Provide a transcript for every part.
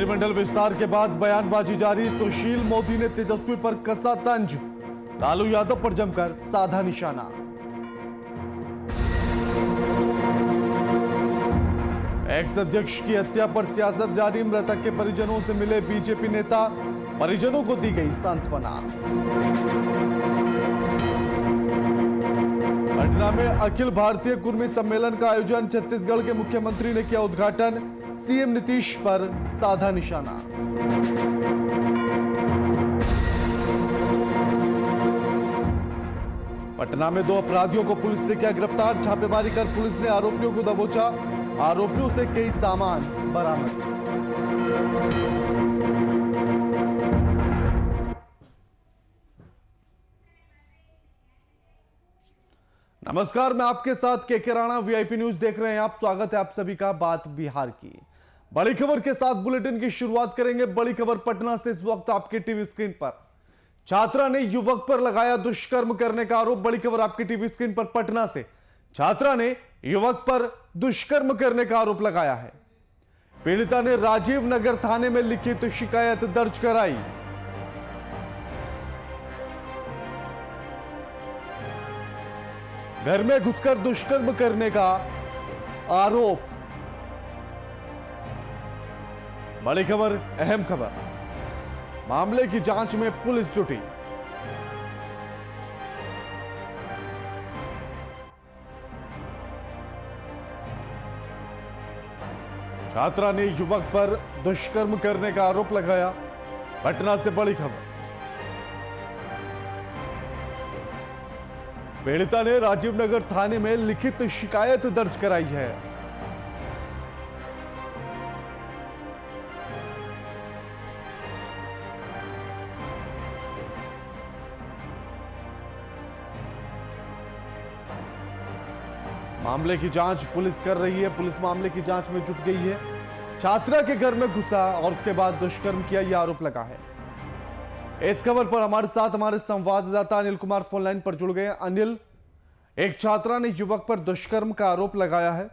मंत्रिमंडल विस्तार के बाद बयानबाजी जारी। सुशील मोदी ने तेजस्वी पर कसा तंज, लालू यादव पर जमकर साधा निशाना। एक्स अध्यक्ष की हत्या पर सियासत जारी। मृतक के परिजनों से मिले बीजेपी नेता, परिजनों को दी गई सांत्वना। पटना में अखिल भारतीय कुर्मी सम्मेलन का आयोजन। छत्तीसगढ़ के मुख्यमंत्री ने किया उद्घाटन। सीएम नीतीश पर साधा निशाना। पटना में 2 अपराधियों को पुलिस ने किया गिरफ्तार। छापेमारी कर पुलिस ने आरोपियों को दबोचा। आरोपियों से कई सामान बरामद। नमस्कार, मैं आपके साथ के राणा, वीआईपी न्यूज देख रहे हैं आप। स्वागत है आप सभी का बात बिहार की बड़ी खबर के साथ। बुलेटिन की शुरुआत करेंगे। बड़ी खबर पटना से इस वक्त आपके टीवी स्क्रीन पर। छात्रा ने युवक पर लगाया दुष्कर्म करने का आरोप। बड़ी खबर आपकी टीवी स्क्रीन पर पटना से। छात्रा ने युवक पर दुष्कर्म करने का आरोप लगाया है। पीड़िता ने राजीव नगर थाने में लिखित शिकायत दर्ज कराई। घर में घुसकर दुष्कर्म करने का आरोप। बड़ी खबर, अहम खबर। मामले की जांच में पुलिस जुटी। छात्रा ने युवक पर दुष्कर्म करने का आरोप लगाया। पटना से बड़ी खबर। पीड़िता ने राजीव नगर थाने में लिखित शिकायत दर्ज कराई है। मामले की जांच पुलिस कर रही है। पुलिस मामले की जांच में जुट गई है। छात्रा के घर में घुसा और उसके बाद दुष्कर्म किया, यह आरोप लगा है। इस खबर पर हमारे साथ हमारे संवाददाता अनिल कुमार फोन लाइन पर जुड़ गए। अनिल, एक छात्रा ने युवक पर दुष्कर्म का आरोप लगाया है,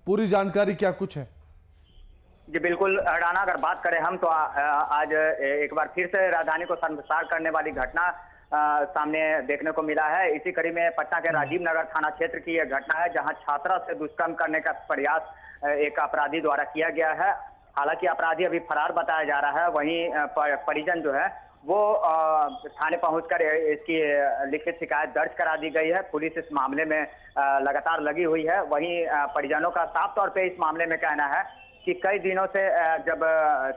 पूरी जानकारी क्या कुछ है? जी बिल्कुल राणा, अगर बात करें हम तो आज एक बार फिर से राजधानी को शर्मसार करने वाली घटना सामने देखने को मिला है। इसी कड़ी में पटना के राजीव नगर थाना क्षेत्र की यह घटना है, जहां छात्रा से दुष्कर्म करने का प्रयास एक अपराधी द्वारा किया गया है। हालांकि अपराधी अभी फरार बताया जा रहा है। वहीं परिजन जो है वो थाने पहुंचकर इसकी लिखित शिकायत दर्ज करा दी गई है। पुलिस इस मामले में लगातार लगी हुई है। वहीं परिजनों का साफ तौर पे इस मामले में कहना है कि कई दिनों से जब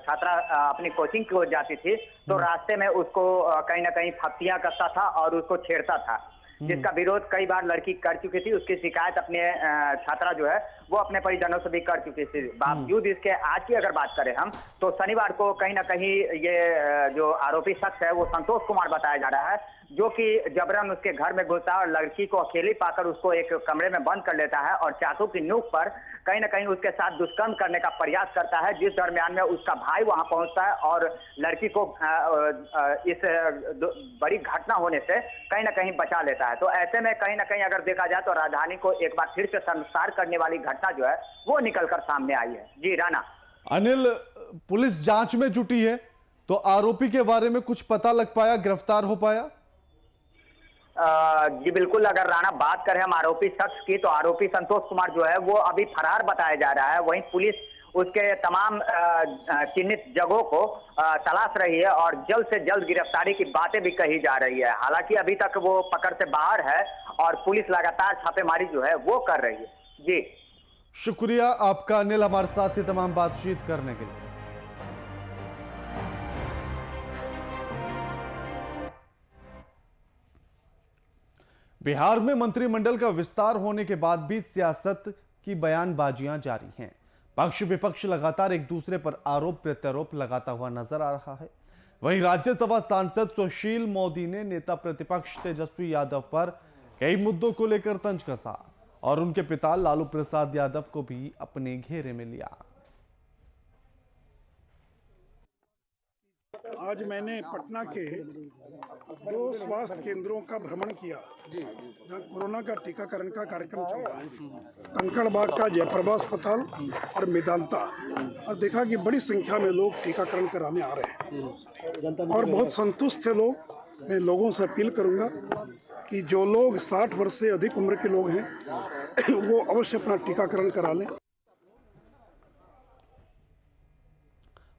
छात्रा अपनी कोचिंग की ओर जाती थी तो रास्ते में उसको कहीं ना कहीं फप्तियां कसता था और उसको छेड़ता था, जिसका विरोध कई बार लड़की कर चुकी थी। उसकी शिकायत अपने छात्रा जो है वो अपने परिजनों से भी कर चुकी थी। बावजूद इसके आज की अगर बात करें हम तो शनिवार को कहीं ना कहीं ये जो आरोपी शख्स है वो संतोष कुमार बताया जा रहा है, जो कि जबरन उसके घर में घुसा और लड़की को अकेली पाकर उसको एक कमरे में बंद कर लेता है और चाकू की नोक पर कहीं ना कहीं उसके साथ दुष्कर्म करने का प्रयास करता है। जिस दरमियान में उसका भाई वहां पहुंचता है और लड़की को इस बड़ी घटना होने से कहीं ना कहीं बचा लेता है। तो ऐसे में कहीं ना कहीं अगर देखा जाए तो राजधानी को एक बार फिर से शर्मसार करने वाली घटना जो है वो निकलकर सामने आई है। जी राणा। अनिल, पुलिस जांच में जुटी है तो आरोपी के बारे में कुछ पता लग पाया, गिरफ्तार हो पाया? जी बिल्कुल, अगर राणा बात करें हम आरोपी शख्स की तो आरोपी संतोष कुमार जो है वो अभी फरार बताया जा रहा है। वहीं पुलिस उसके तमाम चिन्हित जगहों को तलाश रही है और जल्द से जल्द गिरफ्तारी की बातें भी कही जा रही है। हालांकि अभी तक वो पकड़ से बाहर है और पुलिस लगातार छापेमारी जो है वो कर रही है। जी शुक्रिया आपका अनिल, हमारे साथ ये तमाम बातचीत करने के लिए। बिहार में मंत्रिमंडल का विस्तार होने के बाद भी सियासत की बयानबाजियां जारी हैं। पक्ष विपक्ष लगातार एक दूसरे पर आरोप प्रत्यारोप लगाता हुआ नजर आ रहा है। वहीं राज्यसभा सांसद सुशील मोदी ने नेता प्रतिपक्ष तेजस्वी यादव पर कई मुद्दों को लेकर तंज कसा और उनके पिता लालू प्रसाद यादव को भी अपने घेरे में लिया। आज मैंने पटना के 2 स्वास्थ्य केंद्रों का भ्रमण किया जहाँ कोरोना का टीकाकरण का कार्यक्रम चल रहा है। कंकड़बाग का जयप्रभा अस्पताल और मेदांता, और देखा कि बड़ी संख्या में लोग टीकाकरण कराने आ रहे हैं और बहुत संतुष्ट थे लोग। मैं लोगों से अपील करूंगा कि जो लोग 60 वर्ष से अधिक उम्र के लोग हैं वो अवश्य अपना टीकाकरण करा लें।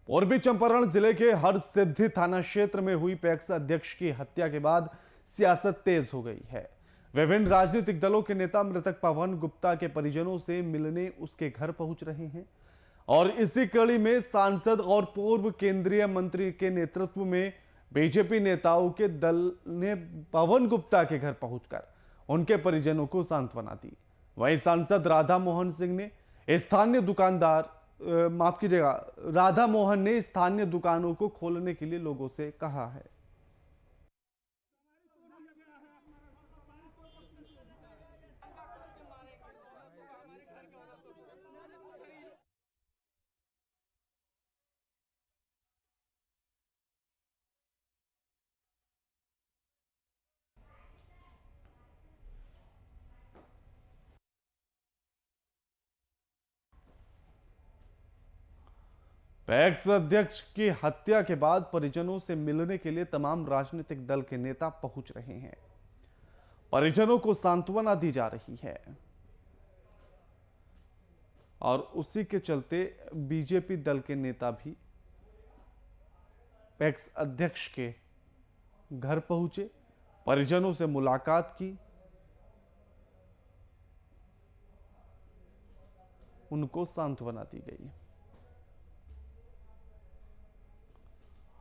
पूर्वी चंपारण जिले के हरसिद्धि थाना क्षेत्र में हुई पैक्स अध्यक्ष की हत्या के बाद सियासत तेज हो गई है। विभिन्न राजनीतिक दलों के नेता मृतक पवन गुप्ता के परिजनों से मिलने उसके घर पहुंच रहे हैं और इसी कड़ी में सांसद और पूर्व केंद्रीय मंत्री के नेतृत्व में बीजेपी नेताओं के दल ने पवन गुप्ता के घर पहुंचकर उनके परिजनों को सांत्वना दी। वहीं सांसद राधा मोहन सिंह ने स्थानीय दुकानदार राधा मोहन ने स्थानीय दुकानों को खोलने के लिए लोगों से कहा है। पैक्स अध्यक्ष की हत्या के बाद परिजनों से मिलने के लिए तमाम राजनीतिक दल के नेता पहुंच रहे हैं। परिजनों को सांत्वना दी जा रही है और उसी के चलते बीजेपी दल के नेता भी पैक्स अध्यक्ष के घर पहुंचे, परिजनों से मुलाकात की, उनको सांत्वना दी गई।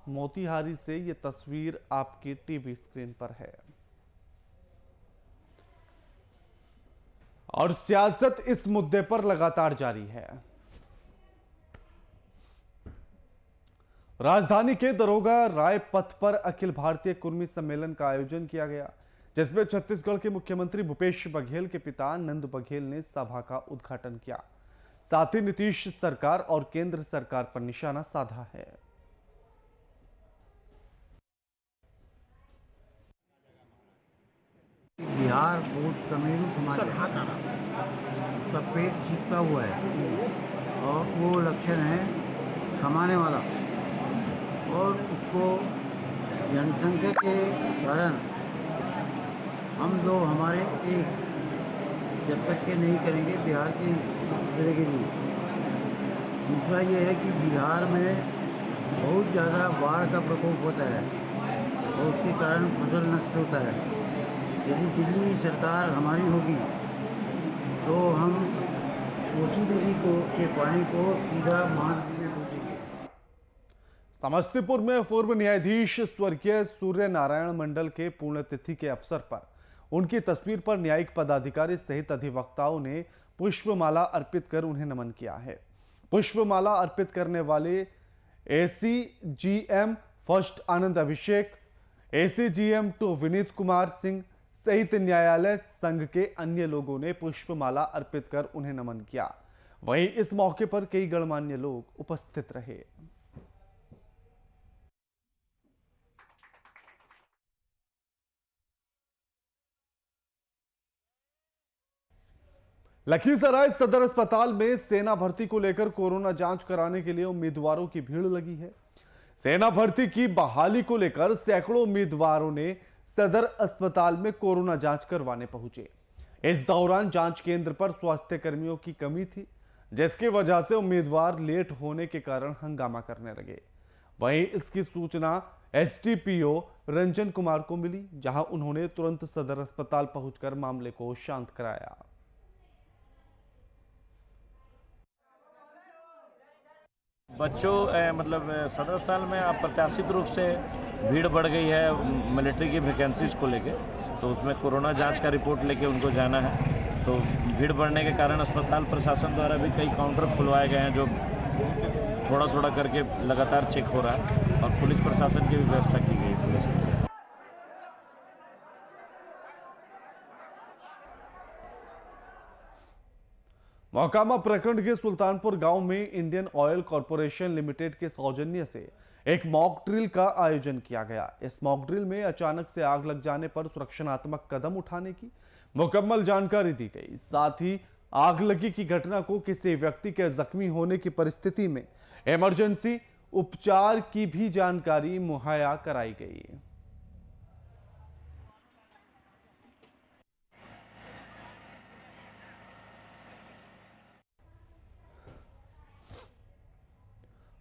मोतिहारी से यह तस्वीर आपकी टीवी स्क्रीन पर है और सियासत इस मुद्दे पर लगातार जारी है। राजधानी के दरोगा राय पथ पर अखिल भारतीय कुर्मी सम्मेलन का आयोजन किया गया, जिसमें छत्तीसगढ़ के मुख्यमंत्री भूपेश बघेल के पिता नंद बघेल ने सभा का उद्घाटन किया। साथ ही नीतीश सरकार और केंद्र सरकार पर निशाना साधा है। बिहार बहुत कमेरू समाज है, उसका पेट चिपका हुआ है और वो लक्षण है कमाने वाला, और उसको जनसंख्या के कारण हम दो हमारे एक जब तक के नहीं करेंगे बिहार की सुधरेगी नहीं। दूसरा ये है कि बिहार में बहुत ज़्यादा बाढ़ का प्रकोप होता है और उसके कारण फसल नष्ट होता है। यदि दिल्ली सरकार हमारी होगी तो हम कोसी नदी के पानी को सीधा महानदी में भेजेंगे। समस्तीपुर में पूर्व न्यायाधीश स्वर्गीय सूर्य नारायण मंडल के पुण्यतिथि के अवसर पर उनकी तस्वीर पर न्यायिक पदाधिकारी सहित अधिवक्ताओं ने पुष्पमाला अर्पित कर उन्हें नमन किया है। पुष्पमाला अर्पित करने वाले ACGM फर्स्ट आनंद अभिषेक, ACGM 2 विनीत कुमार सिंह सहित न्यायालय संघ के अन्य लोगों ने पुष्पमाला अर्पित कर उन्हें नमन किया। वहीं इस मौके पर कई गणमान्य लोग उपस्थित रहे। लखीसराय सदर अस्पताल में सेना भर्ती को लेकर कोरोना जांच कराने के लिए उम्मीदवारों की भीड़ लगी है। सेना भर्ती की बहाली को लेकर सैकड़ों उम्मीदवारों ने सदर अस्पताल में कोरोना जांच करवाने पहुंचे। इस दौरान जांच केंद्र पर स्वास्थ्य कर्मियों की कमी थी, जिसकी वजह से उम्मीदवार लेट होने के कारण हंगामा करने लगे। वहीं इसकी सूचना SDPO रंजन कुमार को मिली, जहां उन्होंने तुरंत सदर अस्पताल पहुंचकर मामले को शांत कराया। बच्चों मतलब सदर अस्पताल में अप्रत्याशित रूप से भीड़ बढ़ गई है मिलिट्री की वैकेंसीज को लेके, तो उसमें कोरोना जांच का रिपोर्ट लेके उनको जाना है। तो भीड़ बढ़ने के कारण अस्पताल प्रशासन द्वारा भी कई काउंटर खुलवाए गए हैं, जो थोड़ा थोड़ा करके लगातार चेक हो रहा है, और पुलिस प्रशासन की भी व्यवस्था की गई है पुलिस की। मोकामा प्रखंड के सुल्तानपुर गांव में इंडियन ऑयल कॉरपोरेशन लिमिटेड के सौजन्य से एक मॉक ड्रिल का आयोजन किया गया। इस मॉक ड्रिल में अचानक से आग लग जाने पर सुरक्षात्मक कदम उठाने की मुकम्मल जानकारी दी गई। साथ ही आग लगी की घटना को किसी व्यक्ति के जख्मी होने की परिस्थिति में इमरजेंसी उपचार की भी जानकारी मुहैया कराई गई।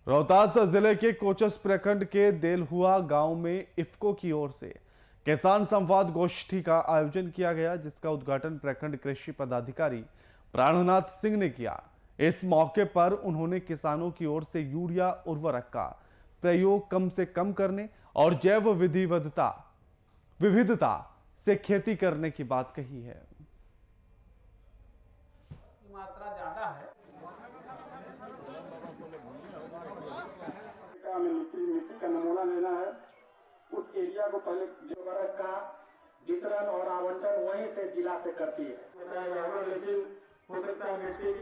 रोहतास जिले के कोचस प्रखंड के देलहुआ गांव में इफ्को की ओर से किसान संवाद गोष्ठी का आयोजन किया गया, जिसका उद्घाटन प्रखंड कृषि पदाधिकारी प्राणनाथ सिंह ने किया। इस मौके पर उन्होंने किसानों की ओर से यूरिया उर्वरक का प्रयोग कम से कम करने और जैव विविधता से खेती करने की बात कही है। मात्रा ज्यादा है, मिट्टी का नमूना लेना है, उस एरिया को पहले उर्वरक का वितरण और आवंटन वहीं से जिला से करती है। लेकिन हो सकता है मिट्टी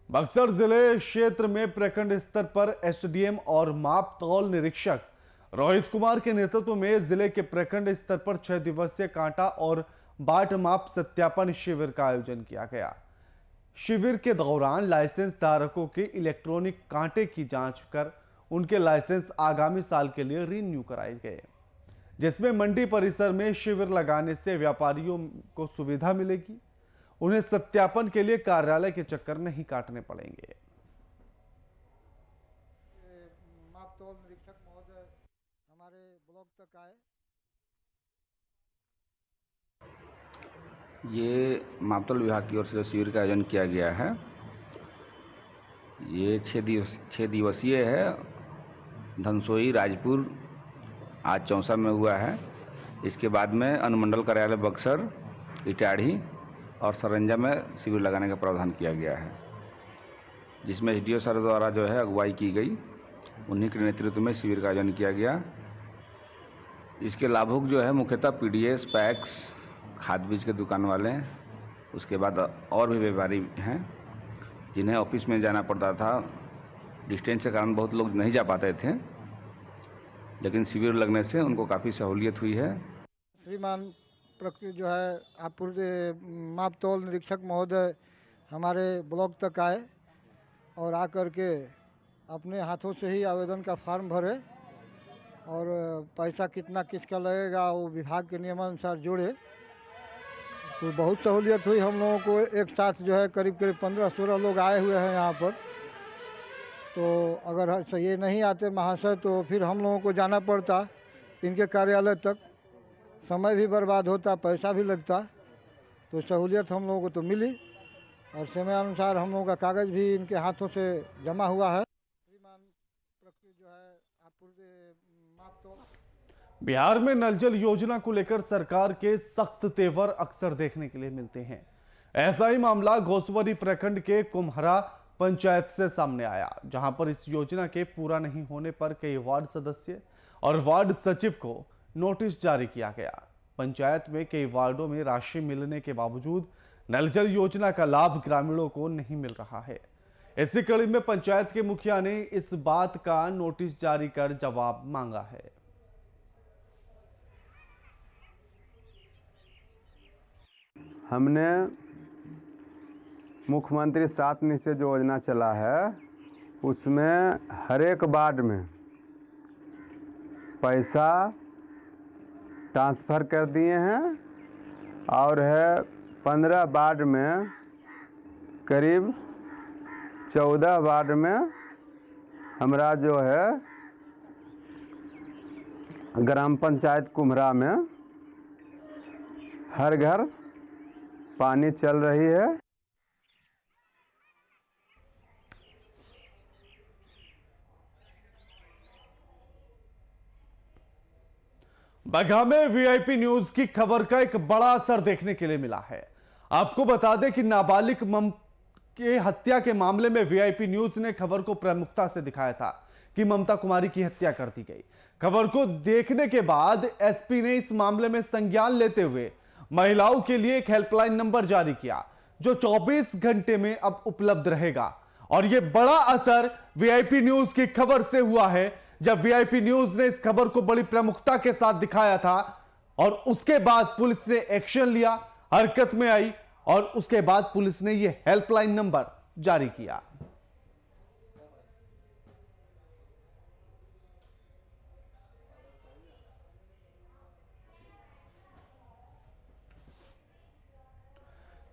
बक्सर जिले क्षेत्र में प्रखंड स्तर पर एसडीएम और माप तौल निरीक्षक रोहित कुमार के नेतृत्व में जिले के प्रखंड स्तर पर 6 दिवसीय कांटा और बाट माप सत्यापन शिविर का आयोजन किया गया। शिविर के दौरान लाइसेंस धारकों के इलेक्ट्रॉनिक कांटे की जांच कर उनके लाइसेंस आगामी साल के लिए रिन्यू कराए गए, जिसमें मंडी परिसर में शिविर लगाने से व्यापारियों को सुविधा मिलेगी। उन्हें सत्यापन के लिए कार्यालय के चक्कर नहीं काटने पड़ेंगे। माप तौल निरीक्षक महोदय हमारे ब्लॉक तक आए। ये मापतौल विभाग की ओर से जो शिविर का आयोजन किया गया है, ये 6 दिवसीय है। धनसोई, राजपुर, आज चौसा में हुआ है। इसके बाद में अनुमंडल कार्यालय बक्सर, इटाढ़ी और सरंजा में शिविर लगाने का प्रावधान किया गया है, जिसमें एसडीओ सर द्वारा जो है अगुवाई की गई। उन्हीं के नेतृत्व में शिविर का आयोजन किया गया। इसके लाभुक जो है मुख्यतः पीडीएस, पैक्स, खाद बीज के दुकान वाले, उसके बाद और भी व्यापारी हैं जिन्हें ऑफिस में जाना पड़ता था। डिस्टेंस के कारण बहुत लोग नहीं जा पाते थे, लेकिन शिविर लगने से उनको काफ़ी सहूलियत हुई है। श्रीमान जो है आपूर्ति माप तौल निरीक्षक महोदय हमारे ब्लॉक तक आए और आकर के अपने हाथों से ही आवेदन का फॉर्म भरे और पैसा कितना किसका लगेगा वो विभाग के नियमानुसार जोड़े। तो बहुत सहूलियत हुई हम लोगों को। एक साथ जो है करीब 15-16 लोग आए हुए हैं यहाँ पर। तो अगर ये नहीं आते महाशय तो फिर हम लोगों को जाना पड़ता इनके कार्यालय तक, समय भी बर्बाद होता, पैसा भी लगता। तो सहूलियत हम लोगों को तो मिली और समय अनुसार हम लोगों का कागज़ भी इनके हाथों से जमा हुआ है। श्रीमान जो है आपूर्ति माप तौल। बिहार में नल जल योजना को लेकर सरकार के सख्त तेवर अक्सर देखने के लिए मिलते हैं। ऐसा ही मामला घोसवरी प्रखंड के कुम्हरा पंचायत से सामने आया, जहां पर इस योजना के पूरा नहीं होने पर कई वार्ड सदस्य और वार्ड सचिव को नोटिस जारी किया गया। पंचायत में कई वार्डों में राशि मिलने के बावजूद नल जल योजना का लाभ ग्रामीणों को नहीं मिल रहा है। इसी कड़ी में पंचायत के मुखिया ने इस बात का नोटिस जारी कर जवाब मांगा है। हमने मुख्यमंत्री 7 निश्चय योजना चला है, उसमें हर एक वार्ड में पैसा ट्रांसफ़र कर दिए हैं और है 15 वार्ड में करीब 14 वार्ड में हमारा जो है ग्राम पंचायत कुम्हरा में हर घर पानी चल रही है। बगहा में वीआईपी न्यूज की खबर का एक बड़ा असर देखने के लिए मिला है। आपको बता दें कि नाबालिग के हत्या के मामले में वीआईपी न्यूज ने खबर को प्रमुखता से दिखाया था कि ममता कुमारी की हत्या कर दी गई। खबर को देखने के बाद एसपी ने इस मामले में संज्ञान लेते हुए महिलाओं के लिए एक हेल्पलाइन नंबर जारी किया, जो 24 घंटे में अब उपलब्ध रहेगा। और यह बड़ा असर वीआईपी न्यूज की खबर से हुआ है। जब वीआईपी न्यूज ने इस खबर को बड़ी प्रमुखता के साथ दिखाया था और उसके बाद पुलिस ने एक्शन लिया, हरकत में आई और उसके बाद पुलिस ने यह हेल्पलाइन नंबर जारी किया।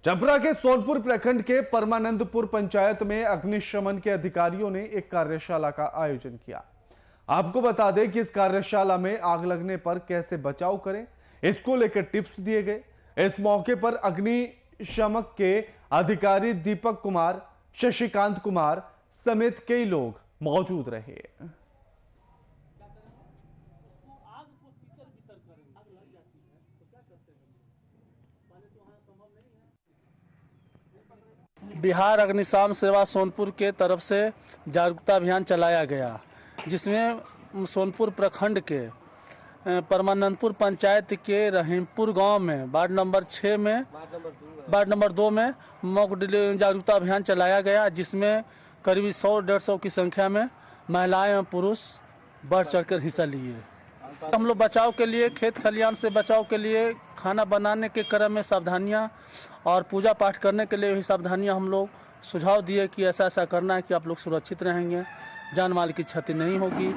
चपरा के सोनपुर प्रखंड के परमानंदपुर पंचायत में अग्निशमन के अधिकारियों ने एक कार्यशाला का आयोजन किया। आपको बता दें कि इस कार्यशाला में आग लगने पर कैसे बचाव करें, इसको लेकर टिप्स दिए गए। इस मौके पर अग्निशमक के अधिकारी दीपक कुमार, शशिकांत कुमार समेत कई लोग मौजूद रहे। बिहार अग्निशमन सेवा सोनपुर के तरफ से जागरूकता अभियान चलाया गया, जिसमें सोनपुर प्रखंड के परमानंदपुर पंचायत के रहीमपुर गांव में वार्ड नंबर 2 में मॉक जागरूकता अभियान चलाया गया, जिसमें करीब 100-150 की संख्या में महिलाएं एवं पुरुष बढ़ चढ़कर हिस्सा लिए। हम लोग बचाव के लिए, खेत खलियान से बचाव के लिए, खाना बनाने के क्रम में सावधानियां और पूजा पाठ करने के लिए भी सावधानियां हम लोग सुझाव दिए कि ऐसा ऐसा करना है कि आप लोग सुरक्षित रहेंगे, जान माल की क्षति नहीं होगी।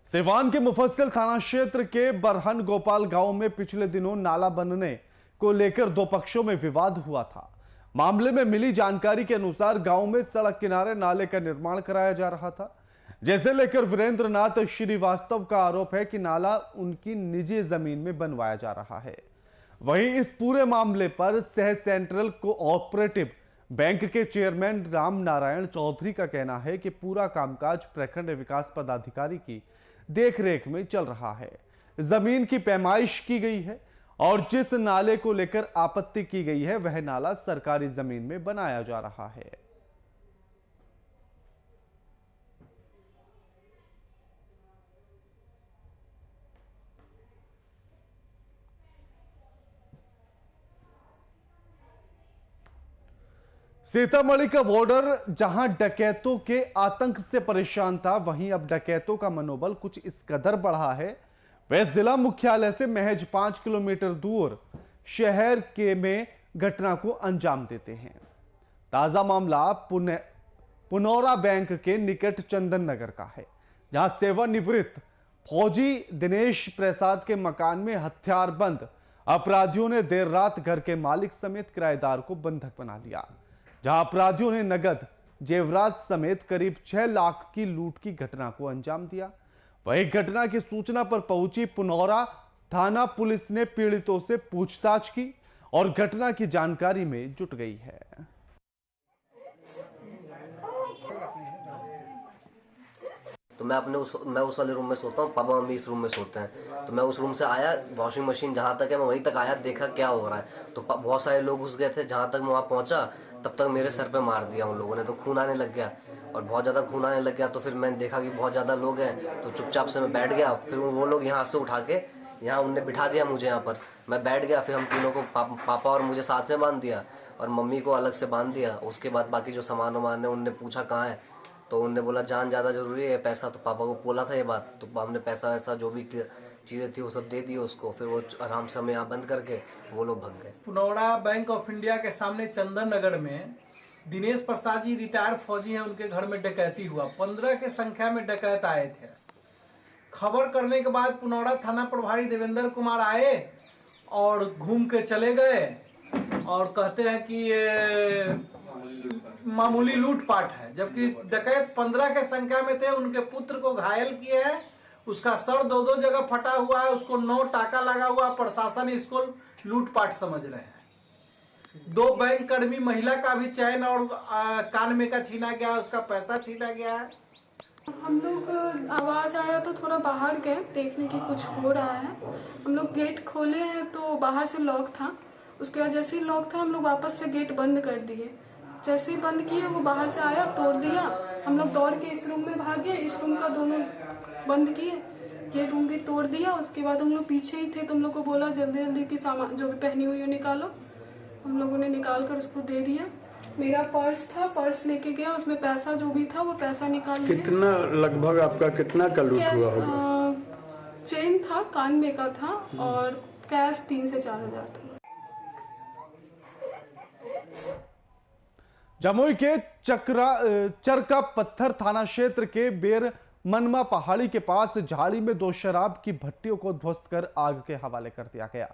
सिवान के मुफस्सिल थाना क्षेत्र के बरहन गोपाल गांव में पिछले दिनों नाला बनने को लेकर दो पक्षों में विवाद हुआ था। मामले में मिली जानकारी के अनुसार गांव में सड़क किनारे नाले का निर्माण कराया जा रहा था, जैसे लेकर वीरेंद्र नाथ श्रीवास्तव का आरोप है कि नाला उनकी निजी जमीन में बनवाया जा रहा है। वहीं इस पूरे मामले पर सह सेंट्रल कोऑपरेटिव बैंक के चेयरमैन राम नारायण चौधरी का कहना है कि पूरा कामकाज प्रखंड विकास पदाधिकारी की देखरेख में चल रहा है। जमीन की पैमाइश की गई है और जिस नाले को लेकर आपत्ति की गई है वह नाला सरकारी जमीन में बनाया जा रहा है। सीतामढ़ी का बॉर्डर जहां डकैतों के आतंक से परेशान था, वहीं अब डकैतों का मनोबल कुछ इस कदर बढ़ा है, वे जिला मुख्यालय से महज 5 किलोमीटर दूर शहर के में घटना को अंजाम देते हैं। ताजा मामला पुनौरा बैंक के निकट चंदन नगर का है, जहां सेवानिवृत्त फौजी दिनेश प्रसाद के मकान में हथियारबंद अपराधियों ने देर रात घर के मालिक समेत किराएदार को बंधक बना लिया, जहां अपराधियों ने नगद, जेवरात समेत करीब 6 लाख की लूट की घटना को अंजाम दिया। वही घटना की सूचना पर पहुंची पुनौरा थाना पुलिस ने पीड़ितों से पूछताछ की और घटना की जानकारी में जुट गई है। तो मैं उस वाले रूम में सोता हूँ, पापा मम्मी इस रूम में सोते हैं। तो मैं उस रूम से आया, वॉशिंग मशीन जहाँ तक है मैं वहीं तक आया, देखा क्या हो रहा है। तो बहुत सारे लोग घुस गए थे। जहाँ तक मैं वहाँ पहुँचा तब तक मेरे सर पे मार दिया उन लोगों ने, तो खून आने लग गया और बहुत ज़्यादा खून आने लग गया। तो फिर मैंने देखा कि बहुत ज़्यादा लोग हैं, तो चुपचाप से मैं बैठ गया। फिर वो लोग यहाँ से उठा के यहाँ उनने बिठा दिया मुझे यहाँ पर, मैं बैठ गया। फिर हम तीनों को पापा और मुझे साथ में बांध दिया और मम्मी को अलग से बांध दिया। उसके बाद बाकी जो सामान वामान है उनने पूछा कहाँ है, तो उनने बोला जान ज़्यादा ज़रूरी है, पैसा। तो पापा को बोला था ये बात, तो हमने पैसा वैसा जो भी चीज़ें थी वो सब दे दी उसको। फिर वो आराम से हमें यहाँ बंद करके वो लोग भाग गए। पुनौरा बैंक ऑफ इंडिया के सामने चंदन नगर में दिनेश प्रसाद जी रिटायर्ड फौजी हैं, उनके घर में डकैती हुआ। 15 के संख्या में डकैत आए थे। खबर करने के बाद पुनौरा थाना प्रभारी देवेंद्र कुमार आए और घूम के चले गए और कहते हैं कि ये मामूली लूटपाट है, जबकि डकैत 15 के संख्या में थे। उनके पुत्र को घायल किए हैं, उसका सर 2 जगह फटा हुआ है, उसको 9 टाका लगा हुआ। प्रशासन इसको लूटपाट समझ रहे हैं। 2 बैंक कर्मी महिला का भी चैन और कान में का छीना गया, उसका पैसा छीना गया है। हम लोग आवाज़ आया तो थोड़ा बाहर गए देखने की कुछ हो रहा है। हम लोग गेट खोले हैं तो बाहर से लॉक था, उसके बाद जैसे ही लॉक था हम लोग वापस से गेट बंद कर दिए। जैसे ही बंद किए वो बाहर से आया, तोड़ दिया। हम लोग दौड़ के इस रूम में भागे, इस रूम का दोनों बंद किए। गेट रूम भी तोड़ दिया। उसके बाद हम लोग पीछे ही थे तो हम लोग को बोला जल्दी जल्दी कि सामान जो भी पहनी हुई हो निकालो। हम लोगों ने निकाल कर उसको दे दिया। मेरा पर्स था, पर्स लेके गया, उसमें पैसा जो भी था वो पैसा निकाल लिया। कितना लगभग आपका कितना का लूट हुआ होगा? चेन था, कान में का था और कैश 3 से 4 हज़ार था। जमुई के चरका पत्थर थाना क्षेत्र के बेर मनमा पहाड़ी के पास झाड़ी में 2 शराब की भट्टियों को ध्वस्त कर आग के हवाले कर दिया गया।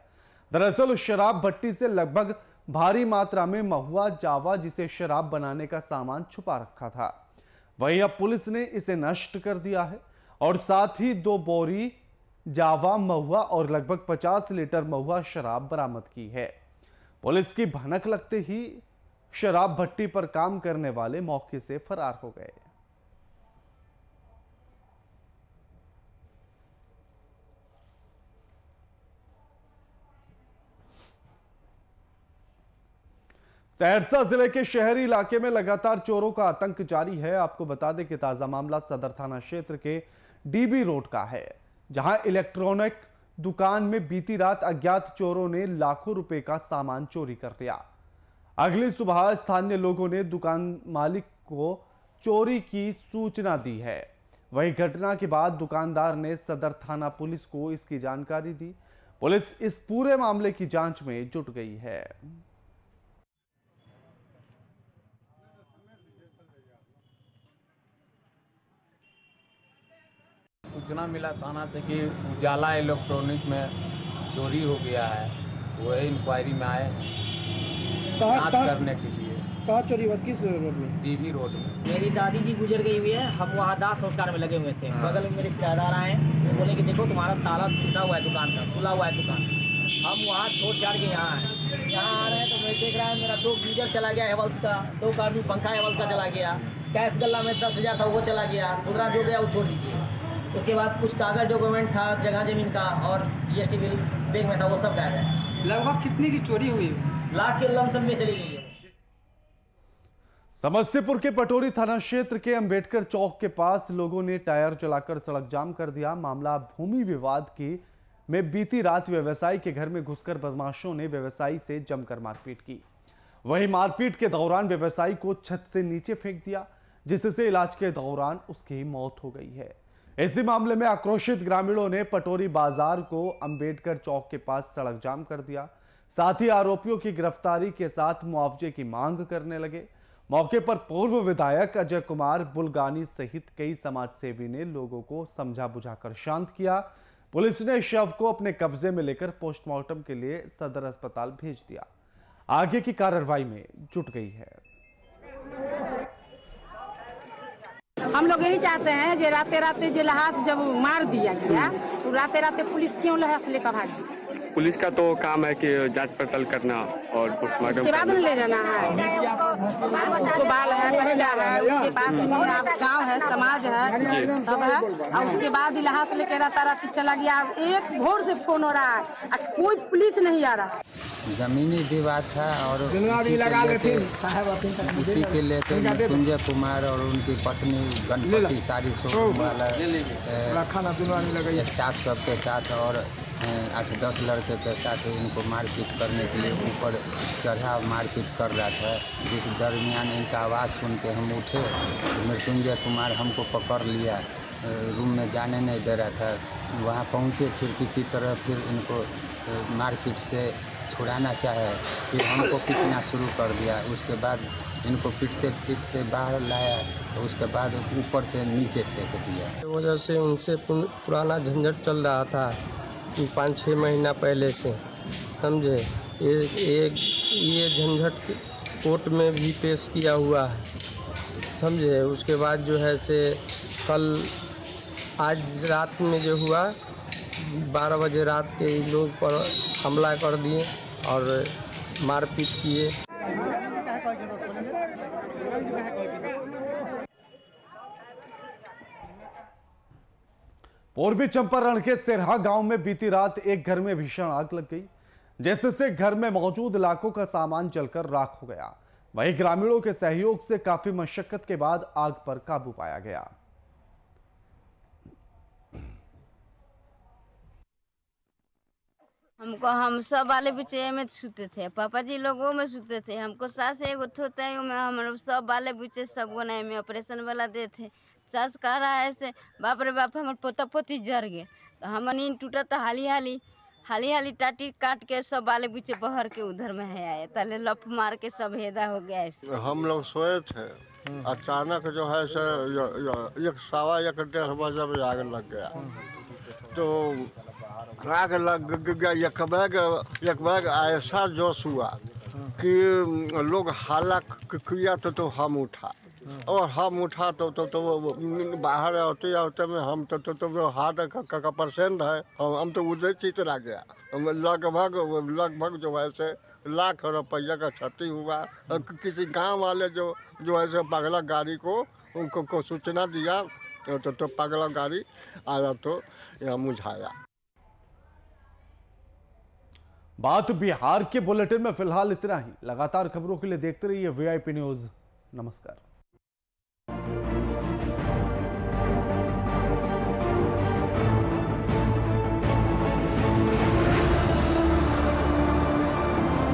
दरअसल उस शराब भट्टी से लगभग भारी मात्रा में महुआ जावा जिसे शराब बनाने का सामान छुपा रखा था। वहीं अब पुलिस ने इसे नष्ट कर दिया है और साथ ही 2 बोरी जावा महुआ और लगभग 50 लीटर महुआ शराब बरामद की है। पुलिस की भनक लगते ही शराब भट्टी पर काम करने वाले मौके से फरार हो गए। सहरसा जिले के शहरी इलाके में लगातार चोरों का आतंक जारी है। आपको बता दें कि ताजा मामला सदर थाना क्षेत्र के डीबी रोड का है, जहां इलेक्ट्रॉनिक दुकान में बीती रात अज्ञात चोरों ने लाखों रुपए का सामान चोरी कर लिया। अगली सुबह स्थानीय लोगों ने दुकान मालिक को चोरी की सूचना दी है। वहीं घटना के बाद दुकानदार ने सदर थाना पुलिस को इसकी जानकारी दी। पुलिस इस पूरे मामले की जांच में जुट गई है। सूचना मिला थाना से कि उजाला इलेक्ट्रॉनिक में चोरी हो गया है। वही इंक्वायरी में आए जांच करने के लिए। कहाँ चोरी हुआ? किस रोड में? डीबी रोड में। मेरी दादी जी गुजर गई हुई है, हम वहाँ दाह संस्कार में लगे हुए थे। बगल में मेरे किराएदार आए, वो बोले कि देखो तुम्हारा ताला टूटा हुआ है दुकान का, खुला हुआ है दुकान। हम वहाँ छोड़ छाड़ के यहाँ आए। यहाँ आ रहे हैं तो मैं देख रहा है मेरा 2 गीजर चला गया हेवल्स का, 2 कार्टून पंखा हेवल्स का चला गया, कैश गल्ला में 10,000 था वो चला गया, खुदरा जो गया वो छोड़ दीजिए। उसके बाद कुछ कागज डॉक्यूमेंट था जगह जमीन का और जीएसटी बिल बैग में था, वो सब गायब है। लगभग कितने की चोरी हुई? लाख के लमसम में चली गई है। समस्तीपुर के पटोरी थाना क्षेत्र के अंबेडकर चौक के पास लोगों ने टायर जलाकर सड़क जाम कर दिया। मामला भूमि विवाद की में बीती रात व्यवसायी के घर में घुसकर बदमाशों ने व्यवसायी से जमकर मारपीट की। वहीं मारपीट के दौरान व्यवसायी को छत से नीचे फेंक दिया, जिससे इलाज के दौरान उसकी मौत हो गई है। इसी मामले में आक्रोशित ग्रामीणों ने पटोरी बाजार को अंबेडकर चौक के पास सड़क जाम कर दिया। साथ ही आरोपियों की गिरफ्तारी के साथ मुआवजे की मांग करने लगे। मौके पर पूर्व विधायक अजय कुमार बुलगानी सहित कई समाजसेवी ने लोगों को समझा बुझाकर शांत किया। पुलिस ने शव को अपने कब्जे में लेकर पोस्टमार्टम के लिए सदर अस्पताल भेज दिया। आगे की कार्रवाई में जुट गई है। हम लोग यही चाहते हैं जो राते राते जो लहास जब मार दिया गया तो राते राते पुलिस क्यों लहास लेकर भागी? पुलिस का तो काम है कि जांच पड़ताल करना और पोस्टमार्टम उसके बाद ले जाना है। उसको बाल है, बच्चा है, उसके पास गांव है, समाज है, सब है। और उसके बाद इलाहास लेके रात चला गया। एक भोर से फोन हो रहा है, कोई पुलिस नहीं आ रहा। जमीनी विवाद था और इसी के लेकर मृत्युंजय कुमार और उनकी पत्नी गणपति साड़ी शोरूम वाला स्टाफ सबके साथ और 8-10 लड़के के साथ इनको मारपीट करने के लिए ऊपर चढ़ा मारपीट कर रहा था। जिस दरमियान इनका आवाज़ सुन के हम उठे, मृत्युंजय कुमार हमको पकड़ लिया, रूम में जाने नहीं दे रहा था। वहाँ पहुँचे, फिर किसी तरह फिर इनको मारपीट से छुड़ाना चाहे, फिर हमको पीटना शुरू कर दिया। उसके बाद इनको पीटते पीटते बाहर लाया, तो उसके बाद ऊपर से नीचे फेंक दिया। इस वजह से उनसे पुराना झंझट चल रहा था 5-6 महीना पहले से, समझे। ये झंझट कोर्ट में भी पेश किया हुआ है, समझे। उसके बाद जो है से कल आज रात में जो हुआ 12 बजे रात के लोग पर हमला कर दिए और मारपीट किए। पूर्वी चंपारण के सिरहा गांव में बीती रात एक घर में भीषण आग लग गई, जिससे घर में मौजूद लाखों का सामान जलकर राख हो गया। वहीं ग्रामीणों के सहयोग से काफी मशक्कत के बाद आग पर काबू पाया गया। हमको हम सब वाले बच्चे में सोते थे, पापा जी लोग वो में सोते थे, हमको सास एगो होता है में हम लोग सब वाले बच्चे सब को नहीं में ऑपरेशन वाला दे थे। सास कह रहा है ऐसे बाप रे बाप हमारे पोता पोती जर गए, तो हम नींद टूटा तो हाली हाली टाटी काट के सब वाले बच्चे बहर के उधर में है आए, तले लप मार के सब हेदा हो गया ऐसे। हम लोग सोए थे, अचानक जो है से 1:15 बजे में आग लग गया। तो आग लग गया, एक बैग ऐसा जोश हुआ कि लोग हल्ला किया तो हम उठा, और हम उठा तो बाहर आते में हम तो हार्ट का पेशेंट है, हम तो उधर चितरा गया। लगभग जो है से लाख रुपया का क्षति हुआ। किसी गांव वाले जो है से पगला गाड़ी को सूचना दिया तो पगला गाड़ी आया तो यहाँ मुझाया। बात बिहार के बुलेटिन में फिलहाल इतना ही। लगातार खबरों के लिए देखते रहिए VIP न्यूज। नमस्कार।